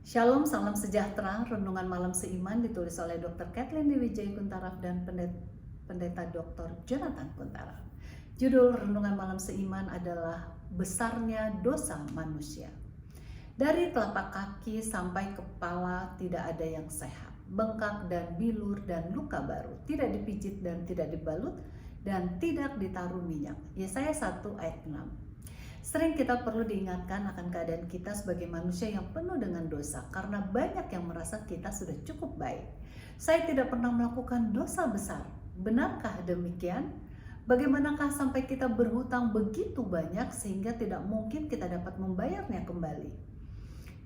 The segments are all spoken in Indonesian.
Shalom, salam sejahtera. Renungan malam seiman ditulis oleh Dr. Kathleen Wijaya Kuntaraf dan Pendeta Dr. Jonathan Kuntaraf. Judul renungan malam seiman adalah Besarnya Dosa Manusia. Dari telapak kaki sampai kepala tidak ada yang sehat. Bengkak dan bilur dan luka baru, tidak dipijit dan tidak dibalut, dan tidak ditaruh minyak. Yesaya 1 ayat 6. Sering kita perlu diingatkan akan keadaan kita sebagai manusia yang penuh dengan dosa, karena banyak yang merasa kita sudah cukup baik. Saya tidak pernah melakukan dosa besar. Benarkah demikian? Bagaimanakah sampai kita berhutang begitu banyak sehingga tidak mungkin kita dapat membayarnya kembali?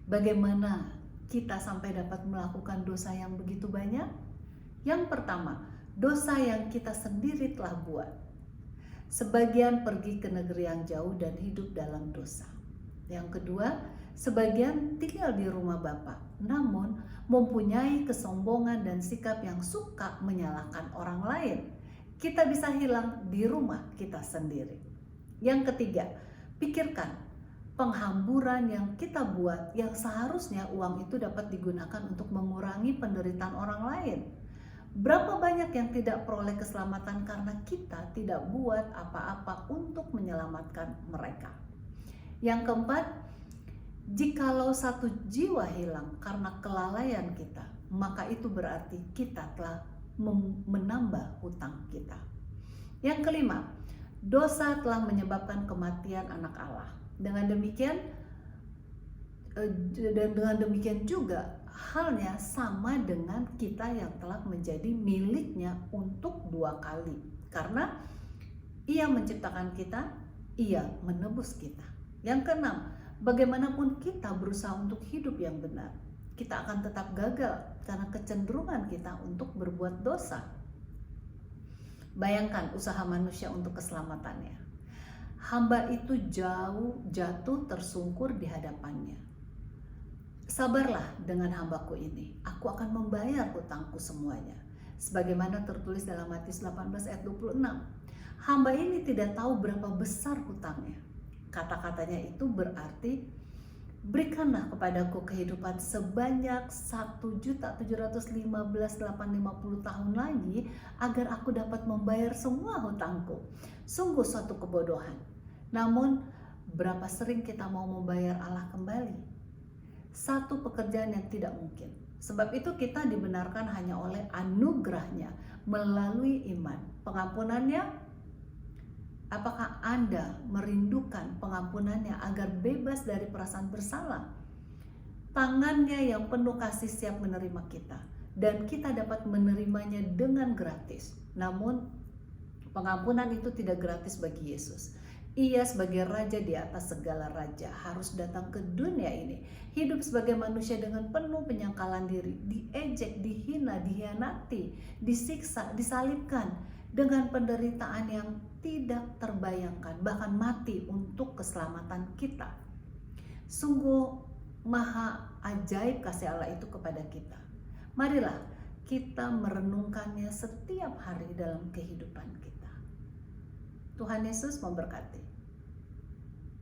Bagaimana kita sampai dapat melakukan dosa yang begitu banyak? Yang pertama, dosa yang kita sendiri telah buat. Sebagian pergi ke negeri yang jauh dan hidup dalam dosa. Yang kedua, sebagian tinggal di rumah Bapa, namun mempunyai kesombongan dan sikap yang suka menyalahkan orang lain. Kita bisa hilang di rumah kita sendiri. Yang ketiga, pikirkan penghamburan yang kita buat yang seharusnya uang itu dapat digunakan untuk mengurangi penderitaan orang lain. Berapa banyak yang tidak peroleh keselamatan karena kita tidak buat apa-apa untuk menyelamatkan mereka. Yang keempat, jikalau satu jiwa hilang karena kelalaian kita, maka itu berarti kita telah menambah hutang kita. Yang kelima, dosa telah menyebabkan kematian anak Allah. Dengan demikian juga halnya sama dengan kita yang telah menjadi miliknya untuk dua kali. Karena Ia menciptakan kita, Ia menebus kita. Yang keenam, bagaimanapun kita berusaha untuk hidup yang benar, kita akan tetap gagal karena kecenderungan kita untuk berbuat dosa. Bayangkan usaha manusia untuk keselamatannya. Hamba itu jatuh tersungkur di hadapannya. Sabarlah dengan hambaku ini, aku akan membayar hutangku semuanya. Sebagaimana tertulis dalam Matius 18 ayat 26. Hamba ini tidak tahu berapa besar hutangnya. Kata-katanya itu berarti, berikanlah kepadaku kehidupan sebanyak 1.715.850 tahun lagi agar aku dapat membayar semua hutangku. Sungguh suatu kebodohan. Namun, berapa sering kita mau membayar Allah kembali? Satu pekerjaan yang tidak mungkin. Sebab itu kita dibenarkan hanya oleh anugerahnya melalui iman. Pengampunannya, apakah Anda merindukan pengampunannya agar bebas dari perasaan bersalah? Tangannya yang penuh kasih siap menerima kita, dan kita dapat menerimanya dengan gratis. Namun pengampunan itu tidak gratis bagi Yesus. Ia sebagai raja di atas segala raja harus datang ke dunia ini, hidup sebagai manusia dengan penuh penyangkalan diri, diejek, dihina, dihianati, disiksa, disalibkan dengan penderitaan yang tidak terbayangkan, bahkan mati untuk keselamatan kita. Sungguh maha ajaib kasih Allah itu kepada kita. Marilah kita merenungkannya setiap hari dalam kehidupan kita. Tuhan Yesus memberkati.